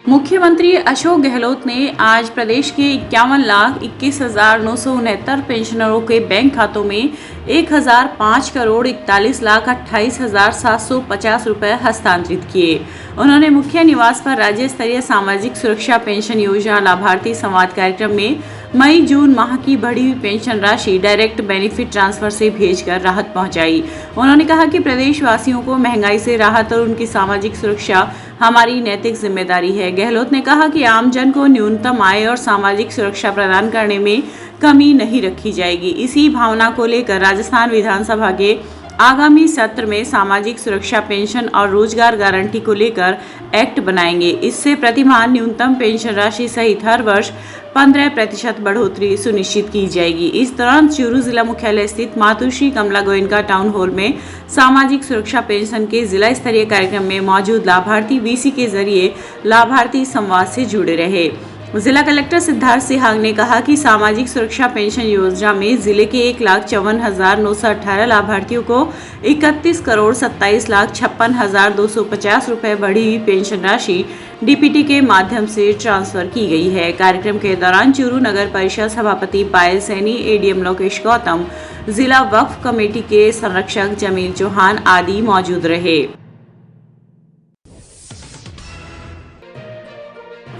मुख्यमंत्री अशोक गहलोत ने आज प्रदेश के 51,21,969 पेंशनरों के बैंक खातों में 1,05,41,28,750 रुपए हस्तांतरित किए। उन्होंने मुख्य निवास पर राज्य स्तरीय सामाजिक सुरक्षा पेंशन योजना लाभार्थी संवाद कार्यक्रम में मई जून माह की बढ़ी हुई पेंशन राशि डायरेक्ट बेनिफिट ट्रांसफर से भेजकर राहत पहुंचाई। उन्होंने कहा कि प्रदेश वासियों को महंगाई से राहत और उनकी सामाजिक सुरक्षा हमारी नैतिक जिम्मेदारी है। गहलोत ने कहा कि आमजन को न्यूनतम आय और सामाजिक सुरक्षा प्रदान करने में कमी नहीं रखी जाएगी। इसी भावना को लेकर राजस्थान विधानसभा के आगामी सत्र में सामाजिक सुरक्षा पेंशन और रोजगार गारंटी को लेकर एक्ट बनाएंगे। इससे प्रतिमाह न्यूनतम पेंशन राशि सहित हर वर्ष 15% बढ़ोतरी सुनिश्चित की जाएगी। इस दौरान चूरू जिला मुख्यालय स्थित मातुश्री कमला गोयनका टाउन हॉल में सामाजिक सुरक्षा पेंशन के जिला स्तरीय कार्यक्रम में मौजूद लाभार्थी वीसी के जरिए लाभार्थी संवाद से जुड़े रहे। जिला कलेक्टर सिद्धार्थ सिहाग ने कहा कि सामाजिक सुरक्षा पेंशन योजना में जिले के 1,54,918 लाभार्थियों को 31,27,56,250 रुपए बढ़ी हुई पेंशन राशि डीपीटी के माध्यम से ट्रांसफर की गई है। कार्यक्रम के दौरान चूरू नगर परिषद सभापति पायल सैनी, एडीएम लोकेश गौतम, जिला वक्फ कमेटी के संरक्षक जमील चौहान आदि मौजूद रहे।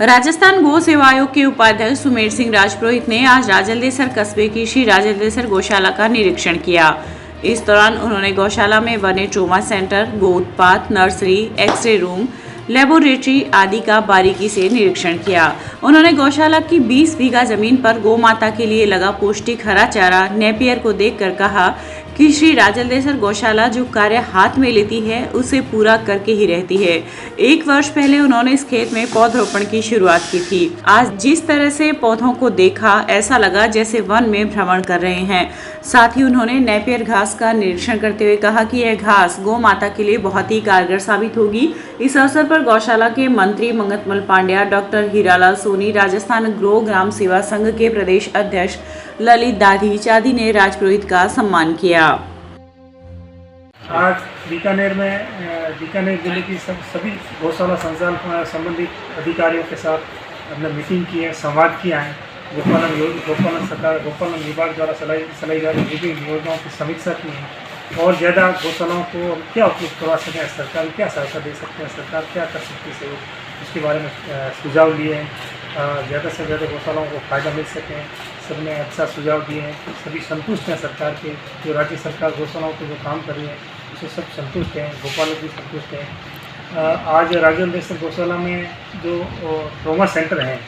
राजस्थान गौ सेवा आयोग के उपाध्यक्ष सुमेर सिंह राजपुरोहित ने आज राजलदेसर कस्बे की श्री राजलदेसर गौशाला का निरीक्षण किया। इस दौरान उन्होंने गौशाला में बने ट्रोमा सेंटर, गो उत्पाद, नर्सरी, एक्सरे रूम, लेबोरेटरी आदि का बारीकी से निरीक्षण किया। उन्होंने गौशाला की 20 बीघा जमीन पर गौ माता के लिए लगा पौष्टिक हरा चारा नेपियर को देखकर कहा कि श्री राजलदेसर गौशाला जो कार्य हाथ में लेती है उसे पूरा करके ही रहती है। 1 वर्ष पहले उन्होंने इस खेत में पौधरोपण की शुरुआत की थी। आज जिस तरह से पौधों को देखा ऐसा लगा जैसे वन में भ्रमण कर रहे हैं। साथ ही उन्होंने नेपियर घास का निरीक्षण करते हुए कहा कि यह घास गौ माता के लिए बहुत ही कारगर साबित होगी। इस अवसर पर गौशाला के मंत्री मंगतमल पांड्या, डॉक्टर हीरालाल सोनी, राजस्थान गौ ग्राम सेवा संघ के प्रदेश अध्यक्ष ललित दाधीच आदि ने राजपुरोहित का सम्मान किया। आज बीकानेर जिले की सभी गौशाला संचालन संबंधित अधिकारियों के साथ हमने मीटिंग की है, संवाद किया है। गोपालन विभाग द्वारा चलाई जा रही विभिन्न योजनाओं की समीक्षा की है और ज़्यादा गौशालाओं को क्या उपलब्ध करवा सकें, सरकार क्या सहायता दे सकते हैं, सरकार क्या कर सकती है, उसके बारे में सुझाव लिए हैं। ज़्यादा से ज़्यादा गौशालाओं को फ़ायदा मिल सके, सबने अच्छा सुझाव दिए हैं। सभी संतुष्ट हैं सरकार के, जो राज्य सरकार गौशालाओं को जो काम कर रही है उससे सब संतुष्ट हैं, गोपालक भी संतुष्ट हैं। आज राजलदेसर गौशाला में जो ट्रोमा सेंटर है,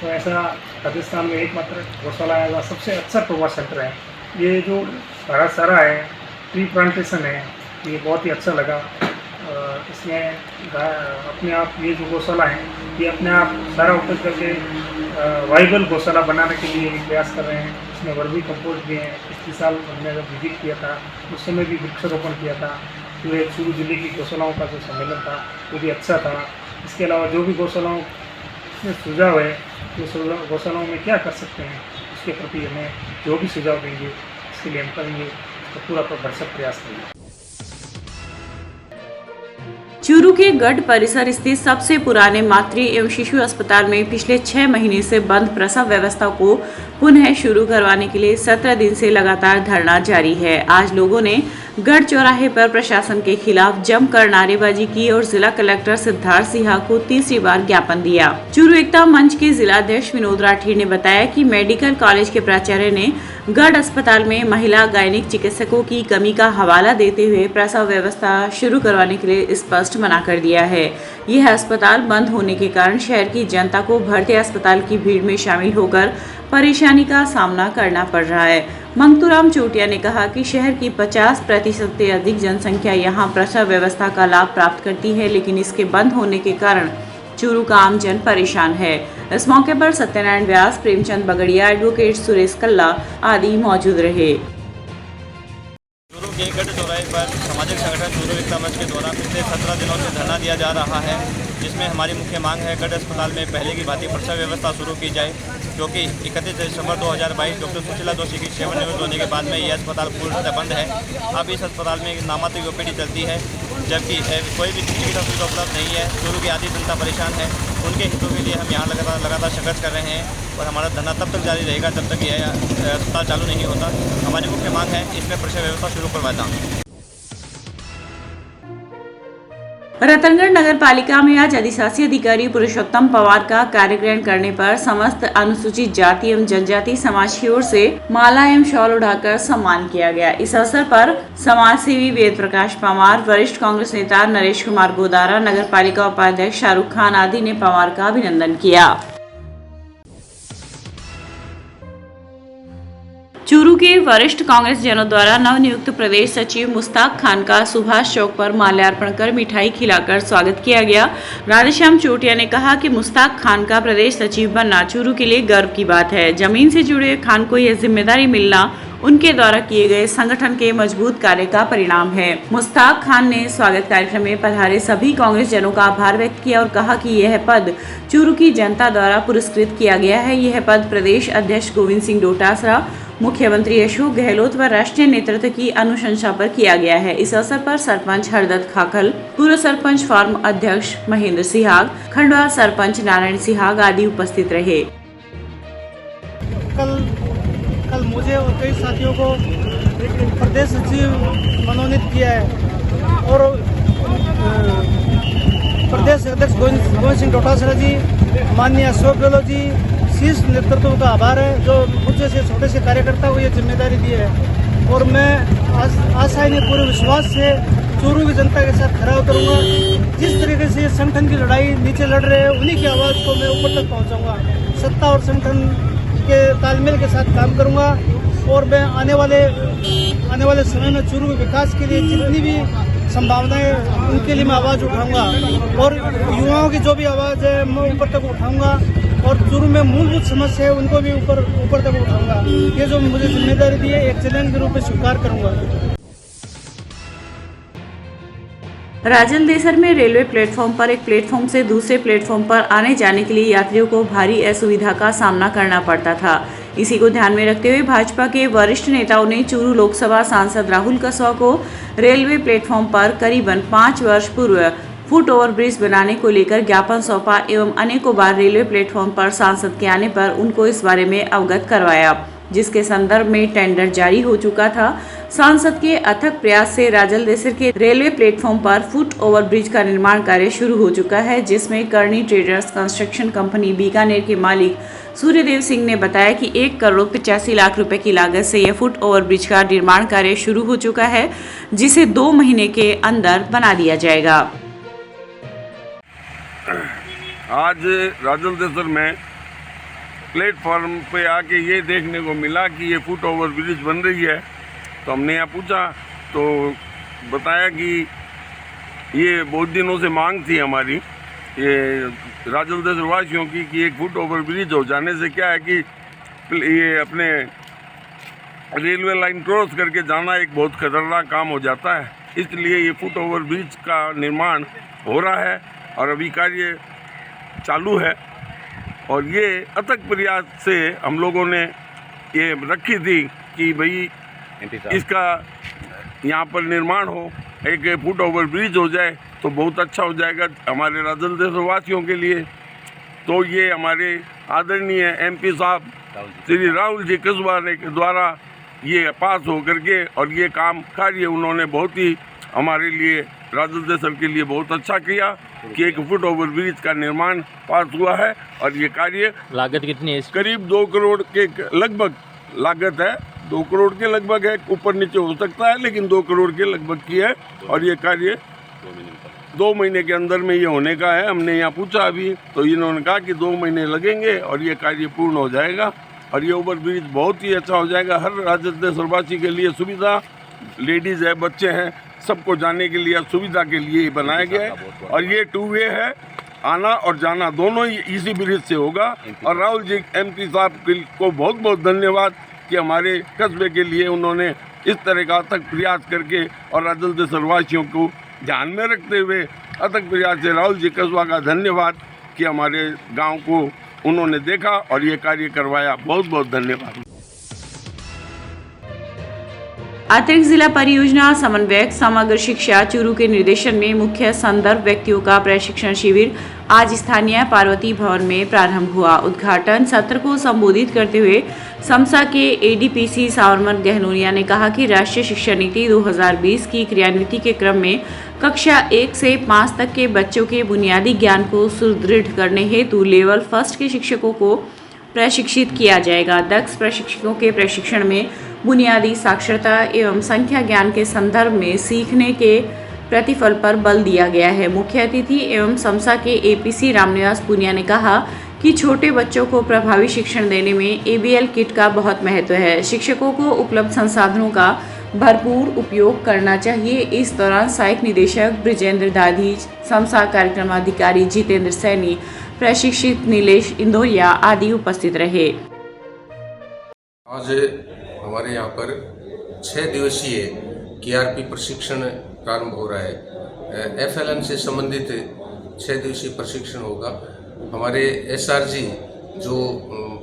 तो ऐसा राजस्थान में एकमात्र गौशाला है वहाँ सबसे अच्छा ट्रोमा सेंटर है। ये जो हरा चारा है, ट्री प्लांटेशन है, ये बहुत ही अच्छा लगा। इसमें अपने आप ये जो गौशाला है ये अपने आप सारा उपयोग करके वाइबल गौशाला बनाने के लिए प्रयास कर रहे हैं। इसमें वर्मी कंपोस्ट भी है। पिछले साल हमने जब विजिट किया था उस समय भी वृक्षारोपण किया था। तो ये चूरू जिले की गौशालाओं का जो सम्मेलन था वो भी अच्छा था। इसके अलावा जो भी गौशालाओं में सुझाव है, तो गौशालाओं में क्या कर सकते हैं उसके प्रति हमें जो भी सुझाव देंगे इसके लिए हम करेंगे, तो पूरा भरसक प्रयास करेंगे। चूरू के गढ़ परिसर स्थित सबसे पुराने मातृ एवं शिशु अस्पताल में पिछले 6 महीने से बंद प्रसव व्यवस्था को पुनः शुरू करवाने के लिए 17 दिन से लगातार धरना जारी है। आज लोगों ने गढ़ चौराहे पर प्रशासन के खिलाफ जमकर नारेबाजी की और जिला कलेक्टर सिद्धार्थ सिहाग को तीसरी बार ज्ञापन दिया। चूरू एकता मंच के जिलाध्यक्ष विनोद राठीर ने बताया कि मेडिकल कॉलेज के प्राचार्य ने गढ़ अस्पताल में महिला गायनिक चिकित्सकों की कमी का हवाला देते हुए प्रसव व्यवस्था शुरू करवाने के लिए स्पष्ट मना कर दिया है। यह अस्पताल बंद होने के कारण शहर की जनता को भर्ती अस्पताल की भीड़ में शामिल होकर परेशानी का सामना करना पड़ रहा है। मंगतूराम चोटिया ने कहा कि शहर की 50% से अधिक जनसंख्या यहां प्रसव व्यवस्था का लाभ प्राप्त करती है, लेकिन इसके बंद होने के कारण चूरू का आमजन परेशान है। इस मौके पर सत्यनारायण व्यास, प्रेमचंद बगड़िया, एडवोकेट सुरेश कल्ला आदि मौजूद रहे। चूरू के गढ़ चौराहे पर सामाजिक संगठन चूरू एकता मंच के द्वारा पिछले 17 दिनों से धरना दिया जा रहा है, जिसमें हमारी मुख्य मांग है गढ़ अस्पताल में पहले की भांति प्रसव व्यवस्था शुरू की जाए, क्योंकि 31 दिसंबर 2022 डॉक्टर सुशीला जोशी की सेवानिवृत्त होने के बाद में यह अस्पताल पूर्णतः बंद है। अब इस अस्पताल में नामात्र ओपीडी चलती है, जबकि कोई भी चिकित्सा सुविधा उपलब्ध नहीं है। चूरू की आधी जनता परेशान है। उनके हितों के लिए हम यहाँ लगातार संघर्ष कर रहे हैं और हमारा धरना तब तक जारी रहेगा जब तक यह अस्पताल चालू नहीं होता। हमारी मुख्य मांग है इसमें प्रसव व्यवस्था शुरू करवाना। रतनगढ़ नगर पालिका में आज अधिशासी अधिकारी पुरुषोत्तम पवार का कार्यग्रहण करने पर समस्त अनुसूचित जाति एवं जनजाति समाज की ओर से माला एवं शॉल उठाकर सम्मान किया गया। इस अवसर पर समाज सेवी वेद प्रकाश पवार, वरिष्ठ कांग्रेस नेता नरेश कुमार गोदारा, नगर पालिका उपाध्यक्ष शाहरुख खान आदि ने पवार का अभिनंदन किया। चूरू के वरिष्ठ कांग्रेस जनों द्वारा नवनियुक्त प्रदेश सचिव मुश्ताक खान का सुभाष चौक पर माल्यार्पण कर मिठाई खिलाकर स्वागत किया गया। राधेश्याम चोटिया ने कहा कि मुश्ताक खान का प्रदेश सचिव बनना चूरू के लिए गर्व की बात है। जमीन से जुड़े खान को यह जिम्मेदारी मिलना उनके द्वारा किए गए संगठन के मजबूत कार्य का परिणाम है। मुश्ताक खान ने स्वागत कार्यक्रम में पधारे सभी कांग्रेस जनों का आभार व्यक्त किया और कहा कि यह पद चूरू की जनता द्वारा पुरस्कृत किया गया है। यह पद प्रदेश अध्यक्ष गोविंद सिंह डोटासरा, मुख्यमंत्री अशोक गहलोत व राष्ट्रीय नेतृत्व की अनुशंसा पर किया गया है। इस अवसर पर सरपंच हरदत्त खाखल, पूर्व सरपंच फार्म अध्यक्ष महेंद्र सिहाग, खंडवा सरपंच नारायण सिहाग आदि उपस्थित रहे। कल मुझे और कई साथियों को प्रदेश सचिव मनोनीत किया है और प्रदेश अध्यक्ष गोविंद सिंह डोटासरा जी, माननीय अशोक गहलोत जी, शीर्ष नेतृत्व का आभार है जो मुझे से छोटे से कार्यकर्ता को ये जिम्मेदारी दी है। और मैं आशा ही पूरे विश्वास से चूरू की जनता के साथ खड़ा उतरूंगा। जिस तरीके से संगठन की लड़ाई नीचे लड़ रहे हैं उन्हीं की आवाज़ को मैं ऊपर तक पहुंचाऊंगा। सत्ता और संगठन के तालमेल के साथ काम करूंगा और मैं आने वाले समय में चूरू के विकास के लिए जितनी भी संभावनाएं उनके लिए मैं आवाज़ उठाऊंगा और युवाओं की जो भी आवाज़ है मैं ऊपर तक उठाऊंगा और चूरू में मूलभूत समस्या है उनको भी ऊपर तक उठाऊंगा। ये जो मुझे जिम्मेदारी दी है एक चैलेंज के रूप में स्वीकार करूंगा। राजल देसर में रेलवे प्लेटफॉर्म पर एक प्लेटफॉर्म से दूसरे प्लेटफॉर्म पर आने जाने के लिए यात्रियों को भारी असुविधा का सामना करना पड़ता था। इसी को ध्यान में रखते हुए भाजपा के वरिष्ठ नेताओं ने चूरू लोकसभा सांसद राहुल कसवा को रेलवे प्लेटफॉर्म पर करीबन 5 वर्ष पूर्व फुट ओवर ब्रिज बनाने को लेकर ज्ञापन सौंपा एवं अनेकों बार रेलवे प्लेटफॉर्म पर सांसद के आने पर उनको इस बारे में अवगत करवाया, जिसके संदर्भ में टेंडर जारी हो चुका था। सांसद के अथक प्रयास से राजल देसर के रेलवे प्लेटफॉर्म पर फुट ओवर ब्रिज का निर्माण कार्य शुरू हो चुका है, जिसमें करनी ट्रेडर्स कंस्ट्रक्शन कंपनी बीकानेर के मालिक सूर्यदेव सिंह ने बताया कि 1 करोड़ 85 लाख रुपए की लागत से यह फुट ओवर ब्रिज का निर्माण कार्य शुरू हो चुका है, जिसे 2 महीने के अंदर बना दिया जाएगा। आज राजल देसर में प्लेटफॉर्म पे आके ये देखने को मिला कि ये फुट ओवर ब्रिज बन रही है, तो हमने यहाँ पूछा तो बताया कि ये बहुत दिनों से मांग थी हमारी ये राजल देसर वासियों की कि एक फुट ओवर ब्रिज हो जाने से क्या है कि ये अपने रेलवे लाइन क्रॉस करके जाना एक बहुत खतरनाक काम हो जाता है। इसलिए ये फुट ओवर ब्रिज का निर्माण हो रहा है और अभी कार्य चालू है और ये अथक प्रयास से हम लोगों ने ये रखी थी कि भाई इसका यहाँ पर निर्माण हो, एक फुट ओवर ब्रिज हो जाए तो बहुत अच्छा हो जाएगा हमारे राजल देसर वासियों के लिए। तो ये हमारे आदरणीय एमपी साहब श्री राहुल जी कसवा ने के द्वारा ये पास हो करके और ये काम कार्य उन्होंने बहुत ही हमारे लिए राजल देसर के लिए बहुत अच्छा किया कि एक फुट ओवर ब्रिज का निर्माण पास हुआ है और ये कार्य लागत कितनी है? करीब 2 करोड़ के लगभग लागत है, 2 करोड़ के लगभग है, ऊपर नीचे हो सकता है लेकिन 2 करोड़ के लगभग की है और ये कार्य 2 महीने के अंदर में ये होने का है। हमने यहाँ पूछा अभी तो इन्होंने कहा कि 2 महीने लगेंगे और ये कार्य पूर्ण हो जाएगा और ये ओवर ब्रिज बहुत ही अच्छा हो जाएगा। हर राजल देसरवासी के लिए सुविधा, लेडीज़ है, बच्चे हैं, सबको जाने के लिए सुविधा के लिए बनाया गया है और ये 2 वे है, आना और जाना दोनों ही इसी ब्रिज से होगा। और राहुल जी एमपी साहब को बहुत बहुत धन्यवाद कि हमारे कस्बे के लिए उन्होंने इस तरह का अथक प्रयास करके और राजल देसर वासियों को ध्यान में रखते हुए अथक प्रयास से राहुल जी कस्बा का धन्यवाद कि हमारे गांव को उन्होंने देखा और ये कार्य करवाया। बहुत बहुत धन्यवाद। अतिरिक्त जिला परियोजना समन्वयक समग्र शिक्षा चूरू के निर्देशन में मुख्य संदर्भ व्यक्तियों का प्रशिक्षण शिविर आज स्थानीय पार्वती भवन में प्रारंभ हुआ। उद्घाटन सत्र को संबोधित करते हुए समसा के एडीपीसी सावरमन गहलोनिया ने कहा कि राष्ट्रीय शिक्षा नीति 2020 की क्रियान्विति के क्रम में कक्षा 1 से 5 तक के बच्चों के बुनियादी ज्ञान को सुदृढ़ करने हेतु लेवल फर्स्ट के शिक्षकों को प्रशिक्षित किया जाएगा। दक्ष प्रशिक्षकों के प्रशिक्षण में बुनियादी साक्षरता एवं संख्या ज्ञान के संदर्भ में सीखने के प्रतिफल पर बल दिया गया है। मुख्य अतिथि एवं समसा के एपीसी रामनिवास पुनिया ने कहा कि छोटे बच्चों को प्रभावी शिक्षण देने में एबीएल किट का बहुत महत्व है। शिक्षकों को उपलब्ध संसाधनों का भरपूर उपयोग करना चाहिए। इस दौरान सहायक निदेशक ब्रिजेंद्र दाधी, समसा कार्यक्रम अधिकारी जितेंद्र सैनी, प्रशिक्षित नीलेश इंदौरिया आदि उपस्थित रहे। आज हमारे यहाँ पर 6 दिवसीय केआरपी प्रशिक्षण प्रारंभ हो रहा है। एफएलएन से संबंधित 6 दिवसीय प्रशिक्षण होगा। हमारे एसआरजी जो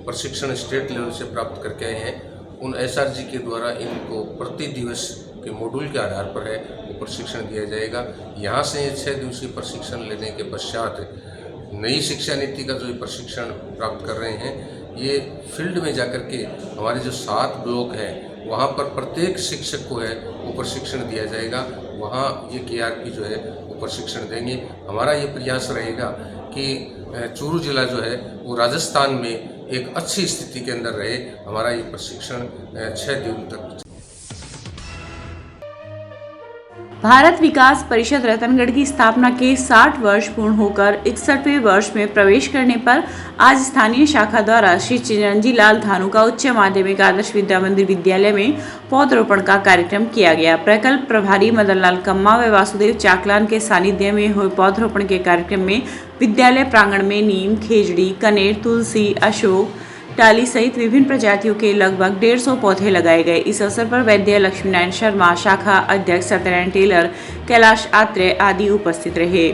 प्रशिक्षण स्टेट लेवल से प्राप्त करके आए हैं, उन एसआरजी के द्वारा इनको प्रति दिवस के मॉड्यूल के आधार पर है वो प्रशिक्षण दिया जाएगा। यहाँ से 6 दिवसीय प्रशिक्षण लेने के पश्चात नई शिक्षा नीति का जो प्रशिक्षण प्राप्त कर रहे हैं, ये फील्ड में जाकर के हमारे जो 7 ब्लॉक हैं वहाँ पर प्रत्येक शिक्षक को है वो प्रशिक्षण दिया जाएगा। वहाँ ये केआरपी जो है वो प्रशिक्षण देंगे। हमारा ये प्रयास रहेगा कि चूरू जिला जो है वो राजस्थान में एक अच्छी स्थिति के अंदर रहे। हमारा ये प्रशिक्षण 6 दिन तक। भारत विकास परिषद रतनगढ़ की स्थापना के 60 वर्ष पूर्ण होकर 61वें वर्ष में प्रवेश करने पर आज स्थानीय शाखा द्वारा श्री चिरंजी लाल धानुका उच्च माध्यमिक आदर्श विद्या मंदिर विद्यालय में पौधरोपण का कार्यक्रम किया गया। प्रकल्प प्रभारी मदन लाल कम्मा व वासुदेव चाकलान के सानिध्य में हुए पौधरोपण के कार्यक्रम में विद्यालय प्रांगण में नीम, खेजड़ी, कनेर, तुलसी, अशोक, टाली सहित विभिन्न प्रजातियों के लगभग 150 पौधे लगाए गए। इस अवसर पर वैद्य लक्ष्मीनारायण शर्मा, शाखा अध्यक्ष सत्यनारायण टेलर, कैलाश आत्रेय आदि उपस्थित रहे।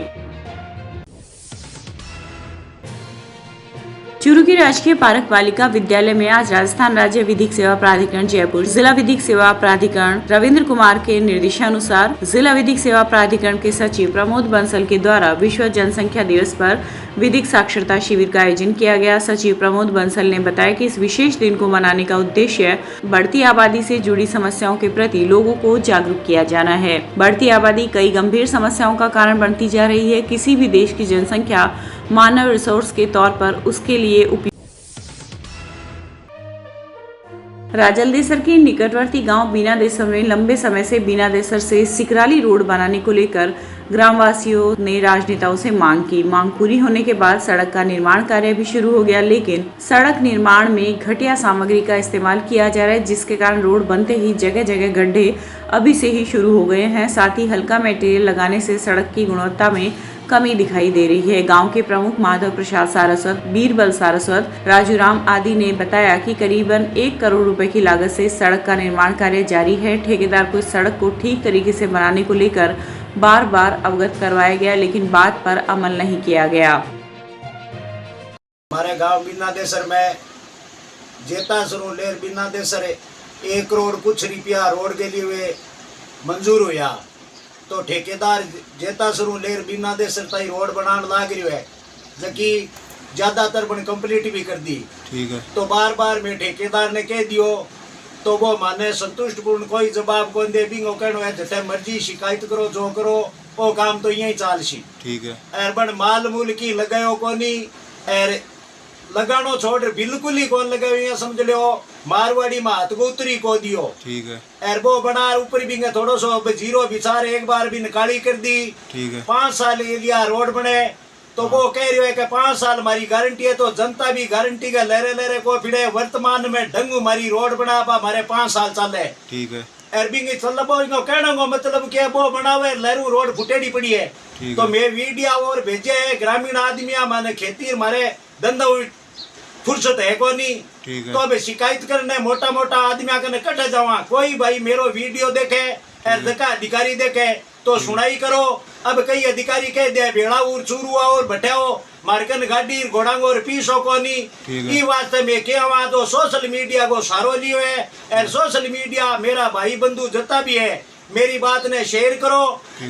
चूरू की राजकीय पारक बालिका विद्यालय में आज राजस्थान राज्य विधिक सेवा प्राधिकरण जयपुर, जिला विधिक सेवा प्राधिकरण रविंद्र कुमार के निर्देशानुसार जिला विधिक सेवा प्राधिकरण के सचिव प्रमोद बंसल के द्वारा विश्व जनसंख्या दिवस पर विधिक साक्षरता शिविर का आयोजन किया गया। सचिव प्रमोद बंसल ने बताया कि इस विशेष दिन को मनाने का उद्देश्य बढ़ती आबादी से जुड़ी समस्याओं के प्रति लोगों को जागरूक किया जाना है। बढ़ती आबादी कई गंभीर समस्याओं का कारण बनती जा रही है। किसी भी देश की जनसंख्या मानव रिसोर्स के तौर पर उसके लिए राजलदेसर के निकटवर्ती गांव बीनादेसर में लंबे समय से बीनादेसर से सिकराली रोड बनाने को लेकर ग्रामवासियों ने राजनेताओं से मांग की। मांग पूरी होने के बाद सड़क का निर्माण कार्य भी शुरू हो गया, लेकिन सड़क निर्माण में घटिया सामग्री का इस्तेमाल किया जा रहा है, जिसके कारण रोड बनते ही जगह जगह गड्ढे अभी से ही शुरू हो गए हैं। साथ ही हल्का मटेरियल लगाने से सड़क की गुणवत्ता में कमी दिखाई दे रही है। गांव के प्रमुख माधव प्रसाद सारस्वत, बीरबल सारस्वत, राजू राम आदि ने बताया कि करीबन 1 करोड़ रुपए की लागत से सड़क का निर्माण कार्य जारी है। ठेकेदार को इस सड़क को ठीक तरीके से बनाने को लेकर बार बार अवगत करवाया गया, लेकिन बात पर अमल नहीं किया गया। हमारे गांव बीनादेसर में जेतासरू लेर बीनादेसर 1 करोड़ कुछ रुपया रोड के लिए मंजूर हुआ, तो ठेकेदार जेतासरू लेर बीनादेसर ताई रोड बनाने लाग रही है, जबकि ज्यादातर बन कंप्लीट भी कर दी। ठीक है। तो बार बार में ठेकेदार ने कह दियो, तो वो माने संतुष्टपूर्ण कोई जवाब कौन दे बिंगो कहनो है जते मर्जी शिकायत करो जो करो वो काम तो यही चालसी। ठीक है। और बन माल मूल की लगायो कोनी, और लगानो छोड़ बिल्कुल ही कौन लगायो, समझ लो मारवाड़ी में हाथ को उतरी को दियो। ठीक है। और वो बना ऊपर भी थोड़ो सो जीरो बिचार एक बार भी निकाली कर दी। ठीक है। 5 साल के लिए रोड बने, तो वो कह रही है कि 5 साल हमारी गारंटी है, तो जनता भी गारंटी का लहरे को फिरे। वर्तमान में ढंग हमारी रोड बना हमारे 5 साल चले। ठीक है। कहने को मतलब क्या वो बनावे लहरू रोड फुटेड़ी पड़ी है। तो मैं वीडियो और भेजे है ग्रामीण आदमी माने खेती हमारे धंधा फुर्सत है को नहीं, तो अब शिकायत करने मोटा मोटा आदमी कने कटे जावा। कोई भाई मेरो वीडियो देखे और अधिकारी देखे तो सुनाई करो, अब कई अधिकारी कह दिया भेड़ा और चूरुआ और भट्टाओ मारकन गाड़ी घोड़ांगो और पीसो कोनी ई वास्ते में क्या वहां तो सोशल मीडिया को सारो लियो है और सोशल मीडिया मेरा भाई बंधु जता भी है मेरी बात ने शेयर करो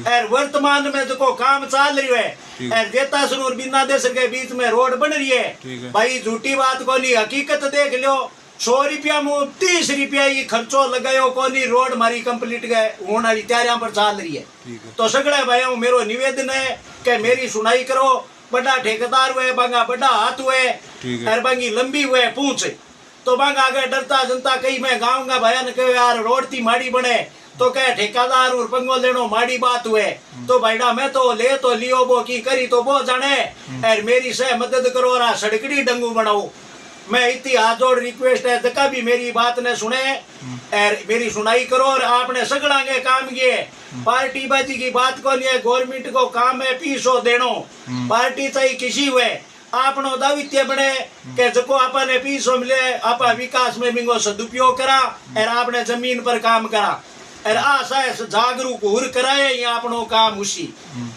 और वर्तमान में जो काम चल रही है और जेतासर और बिन्नादेसर के बीच में रोड बन रही है भाई झूठी बात को नहीं हकीकत देख लो 100 रुपया में 30 रुपया की खर्चो लगायो को नहीं रोड मारी कंप्लीट गए होने वाली तैयारियां पर चल रही है तो सगड़े भाइयों मेरो निवेदन है कि मेरी सुनाई करो बड़ा ठेकेदार हुए बांगा बड़ा हाथ हुए और बांगी लंबी हुए पूछ तो बांगा आगे डरता जनता कहीं मैं गाँव का भाया ने कहो यार रोड थी माड़ी बने तो कह ठेकेदार और पंगो लेनो माड़ी बात हुए तो भाईडा मैं तो ले तो लियो बो की करी तो वो जाने और मेरी से मदद करो और सड़कड़ी डंगू बनाओ मैं इतनी हाथ जोड़ रिक्वेस्ट है जका भी मेरी बात ने सुने और मेरी सुनाई करो और आपने सगड़ांगे काम किए पार्टी बाजी की बात को नहीं है गवर्नमेंट को काम है पीसो देनो पार्टी चाहे किसी हुए आपनो दावित्य बने के जको आपने पीसो मिले आप विकास में बिंगो सदुपयोग करा और आपने जमीन पर काम करा और आशा जागरूक हुर कराए ये आपनो काम उसी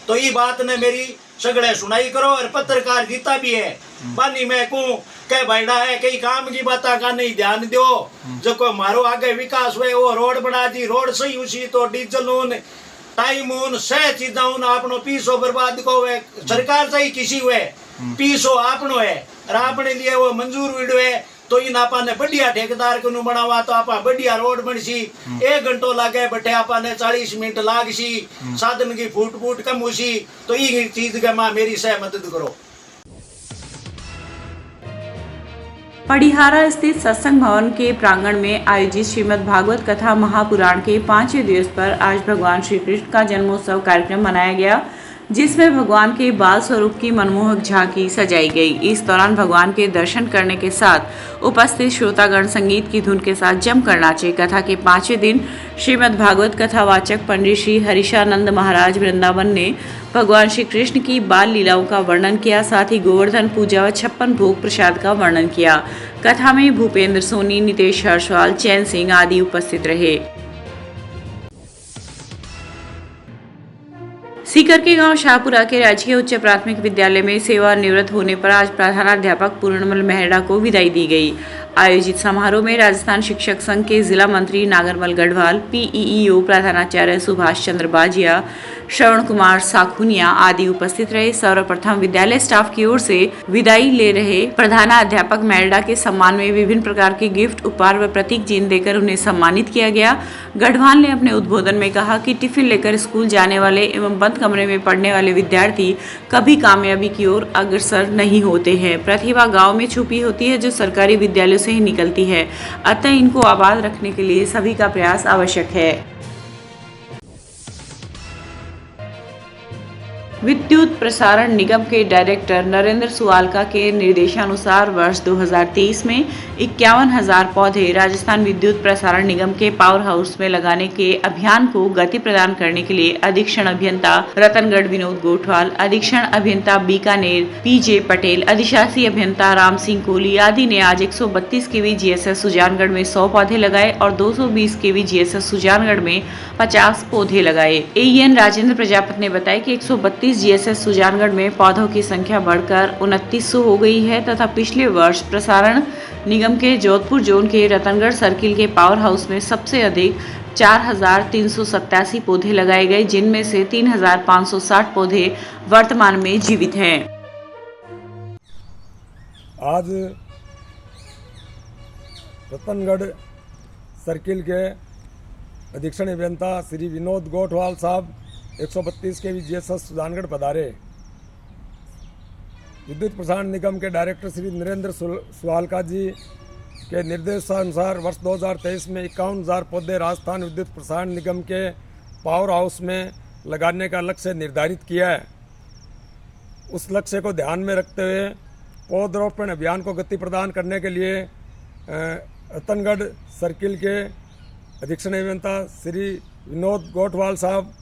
तो ये बात ने मेरी सगड़े सुनाई करो और पत्रकार जीता भी है बानी मैं कहूँ के भाईडा है कई काम की बात का नहीं ध्यान दो जो को मारो आगे विकास हुए वो रोड बना दी रोड सही उसी तो डीजल ऊन टाइम ऊन सह चीजा ऊन आपनो पीसो बर्बाद को हुए सरकार से ही किसी हुए पीसो आपनो है और आपने लिए वो मंजूर हुए तो इन आपा ने बढ़िया ठेकेदार को बनावा तो आपा बढ़िया रोड बनसी 1 घंटो लागे बटे आपा ने 40 मिनट लागसी साधन की फूट कम हुसी तो ये चीज के मां मेरी सह मदद करो। पड़िहारा स्थित सत्संग भवन के प्रांगण में आयोजित श्रीमद् भागवत कथा महापुराण के 5वें दिवस पर आज भगवान श्री कृष्ण का जन्मोत्सव कार्यक्रम मनाया गया जिसमें भगवान के बाल स्वरूप की मनमोहक झांकी सजाई गई। इस दौरान भगवान के दर्शन करने के साथ उपस्थित श्रोतागण संगीत की धुन के साथ जमकर नाचे। कथा के 5वें दिन श्रीमद् भागवत कथावाचक पंडित श्री हरीशानंद महाराज वृंदावन ने भगवान श्री कृष्ण की बाल लीलाओं का वर्णन किया, साथ ही गोवर्धन पूजा व 56 भोग प्रसाद का वर्णन किया। कथा में भूपेंद्र सोनी, नितेश हर्षवाल, चैन सिंह आदि उपस्थित रहे। सीकर के गांव शाहपुरा के राजकीय उच्च प्राथमिक विद्यालय में सेवानिवृत्त होने पर आज प्रधानाध्यापक पूर्णमल मेहरा को विदाई दी गई। आयोजित समारोह में राजस्थान शिक्षक संघ के जिला मंत्री नागरमल गढ़वाल, पीईईओ प्रधानाचार्य सुभाष चंद्र बाजिया, श्रवण कुमार साखुनिया आदि उपस्थित रहे। सर्वप्रथम विद्यालय स्टाफ की ओर से विदाई ले रहे प्रधानाध्यापक मेहरा के सम्मान में विभिन्न प्रकार के गिफ्ट, उपहार व प्रतीक चिन्ह देकर उन्हें सम्मानित किया गया। गढ़वाल ने अपने उद्बोधन में कहा कि टिफिन लेकर स्कूल जाने वाले एवं बंद कमरे में पढ़ने वाले विद्यार्थी कभी कामयाबी की ओर अग्रसर नहीं होते हैं। प्रतिभा गांव में छुपी होती है जो सरकारी विद्यालयों से ही निकलती है, अतः इनको आबाद रखने के लिए सभी का प्रयास आवश्यक है। विद्युत प्रसारण निगम के डायरेक्टर नरेंद्र सुवालका के निर्देशानुसार वर्ष 2023 में 51,000 पौधे राजस्थान विद्युत प्रसारण निगम के पावर हाउस में लगाने के अभियान को गति प्रदान करने के लिए अधीक्षण अभियंता रतनगढ़ विनोद गोठवाल, अधीक्षण अभियंता बीकानेर पीजे पटेल, अधिशासी अभियंता राम सिंह कोहली आदि ने आज 132 केवी जीएसएस सुजानगढ़ में 100 पौधे लगाए और 220 केवी जीएसएस सुजानगढ़ में 50 पौधे लगाए। एईएन राजेंद्र प्रजापति ने बताया कि 132 जीएसएस सुजानगढ़ में पौधों की संख्या बढ़कर 2900 हो गई है तथा पिछले वर्ष प्रसारण निगम के जोधपुर जोन के रतनगढ़ सर्किल के पावर हाउस में सबसे अधिक 4,387 पौधे लगाए गए, जिनमें से 3,560 पौधे वर्तमान में जीवित हैं। आज रतनगढ़ सर्किल के अधीक्षण अभियंता श्री विनोद गोठवाल साहब 132 केवी जीएसएस सुजानगढ़ पधारे। विद्युत प्रसारण निगम के डायरेक्टर श्री नरेंद्र सुवालका जी के निर्देशानुसार वर्ष 2023 में 51,000 पौधे राजस्थान विद्युत प्रसारण निगम के पावर हाउस में लगाने का लक्ष्य निर्धारित किया है। उस लक्ष्य को ध्यान में रखते हुए पौधरोपण अभियान को गति प्रदान करने के लिए रतनगढ़ सर्किल के अधीक्षण अभियंता श्री विनोद गोठवाल साहब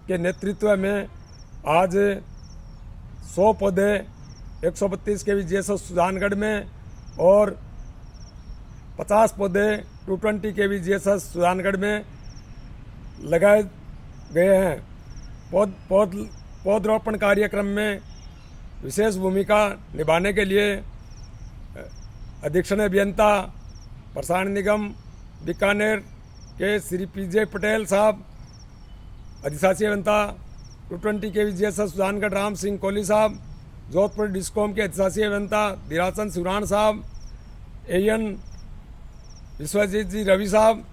के नेतृत्व में आज 100 पौधे 132 केवी जीएसएस सुजानगढ़ में और 50 पौधे 220 केवी जीएसएस सुजानगढ़ में लगाए गए हैं। पौधरोपण कार्यक्रम में विशेष भूमिका निभाने के लिए अधीक्षण अभियंता प्रसारण निगम बीकानेर के श्री पीजे पटेल साहब, अधिशासी अभियंता 220 के जीएसएस सुजानगढ़ राम सिंह कोहली साहब, जोधपुर डिस्कॉम के अधिशासी अभियंता धीराचंद सिवरान साहब, एएन विश्वजीत जी रवि साहब,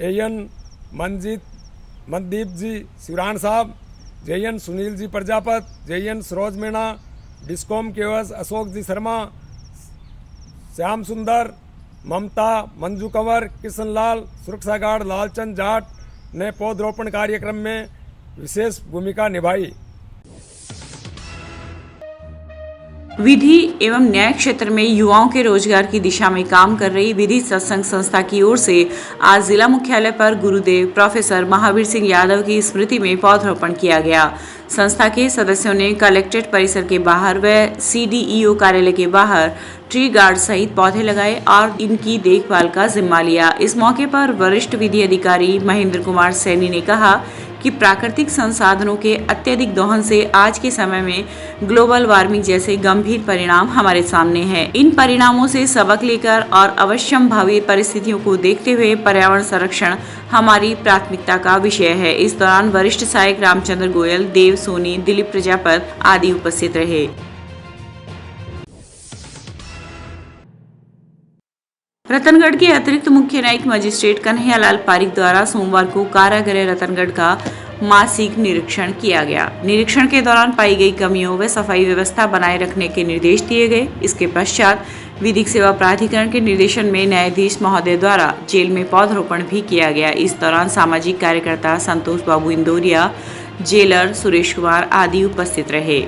एएन मनदीप जी सिवरान साहब, JN Sunil ji Prajapat, JN Saroj Meena, discom के एस अशोक जी शर्मा, श्याम सुंदर, ममता, मंजू कंवर, किशन लाल, सुरक्षा गार्ड लालचंद जाट ने पौधरोपण कार्यक्रम में विशेष भूमिका निभाई। विधि एवं न्याय क्षेत्र में युवाओं के रोजगार की दिशा में काम कर रही विधि सत्संग संस्था की ओर से आज जिला मुख्यालय पर गुरुदेव प्रोफेसर महावीर सिंह यादव की स्मृति में पौधरोपण किया गया। संस्था के सदस्यों ने कलेक्ट्रेट परिसर के बाहर व CDEO कार्यालय के बाहर ट्री गार्ड सहित पौधे लगाए और इनकी देखभाल का जिम्मा लिया। इस मौके पर वरिष्ठ विधि अधिकारी महेंद्र कुमार सैनी ने कहा कि प्राकृतिक संसाधनों के अत्यधिक दोहन से आज के समय में ग्लोबल वार्मिंग जैसे गंभीर परिणाम हमारे सामने हैं। इन परिणामों से सबक लेकर और अवश्यंभावी परिस्थितियों को देखते हुए पर्यावरण संरक्षण हमारी प्राथमिकता का विषय है। इस दौरान वरिष्ठ सहायक रामचंद्र गोयल, देव सोनी, दिलीप प्रजापत आदि उपस्थित रहे। रतनगढ़ के अतिरिक्त मुख्य न्यायिक मजिस्ट्रेट कन्हैयालाल पारीक द्वारा सोमवार को कारागृह रतनगढ़ का मासिक निरीक्षण किया गया। निरीक्षण के दौरान पाई गई कमियों व सफाई व्यवस्था बनाए रखने के निर्देश दिए गए। इसके पश्चात विधिक सेवा प्राधिकरण के निर्देशन में न्यायाधीश महोदय द्वारा जेल में पौधरोपण भी किया गया। इस दौरान सामाजिक कार्यकर्ता संतोष बाबू इंदौरिया, जेलर सुरेश कुमार आदि उपस्थित रहे।